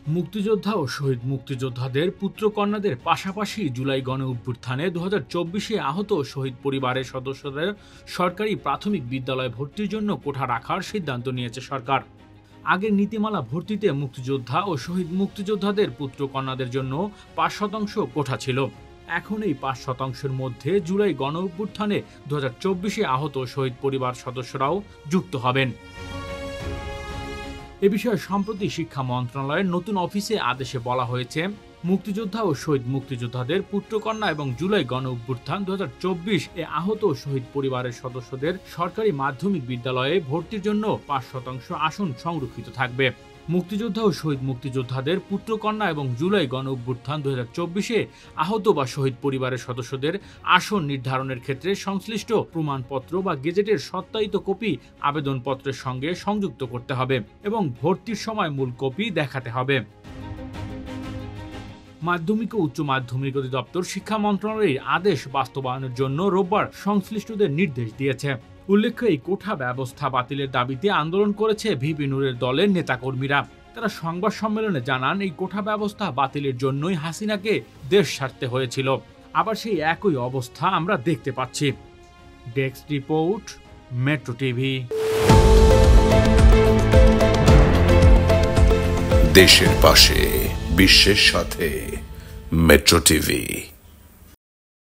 মুক্তিযোদ্ধা ও শহীদ মুক্তিযোদ্ধাদের পুত্রকন্যাদের পাশাপাশি জুলাই গণ অভ্যুত্থানে 2024-এ আহত শহীদ পরিবারের সদস্যদের সরকারি প্রাথমিক বিদ্যালয়ে ভর্তির জন্য কোঠা রাখার সিদ্ধান্ত নিয়েছে সরকার। আগের নীতিমালা ভর্তিতে মুক্তিযোদ্ধা ও শহীদ মুক্তিযোদ্ধাদের পুত্রকন্যাদের জন্য 5% কোঠা ছিল। এখন এই 5%-এর মধ্যে জুলাই গণ অভ্যুত্থানে 2024-এ আহত শহীদ পরিবার সদস্যরাও যুক্ত হবেন। এ বিষয়ে সম্প্রতি শিক্ষা মন্ত্রণালয়ের নতুন অফিসে আদেশে বলা হয়েছে, মুক্তিযোদ্ধা ও শহীদ মুক্তিযোদ্ধাদের পুত্রকন্যা এবং জুলাই গণ অভ্যুত্থান 2024-এ আহত শহীদ পরিবারের সদস্যদের সরকারি মাধ্যমিক বিদ্যালয়ে ভর্তির জন্য 5% আসন সংরক্ষিত থাকবে। মুক্তিযোদ্ধা ও শহীদ মুক্তিযোদ্ধাদের পুত্রকন্যা এবং জুলাই গণ অভ্যুত্থান 2024-এ আহত বা শহীদ পরিবারের সদস্যদের আসন নির্ধারণের ক্ষেত্রে সংশ্লিষ্ট প্রমাণপত্র বা গেজেটের সত্যায়িত কপি আবেদনপত্রের সঙ্গে সংযুক্ত করতে হবে এবং ভর্তির সময় মূল কপি দেখাতে হবে। মাধ্যমিক ও উচ্চ মাধ্যমিক অধিদপ্তর শিক্ষা মন্ত্রণালয়ের আদেশ বাস্তবায়নের জন্য রোববার সংশ্লিষ্টদের নির্দেশ দিয়েছে। উল্লেখ্য, এই কোঠা ব্যবস্থা বাতিলের দাবিতে আন্দোলন করেছে ভিপি নূরের দলের নেতাকর্মীরা। তারা সংবাদ সম্মেলনে জানান, এই কোঠা ব্যবস্থা বাতিলের জন্যই হাসিনাকে দেশ ছাড়তে হয়েছিল। আবার সেই একই অবস্থা আমরা দেখতে পাচ্ছি। Desk report, metro TV. দেশের পাশে, বিশ্বের সাথে, মেট্রো টিভি।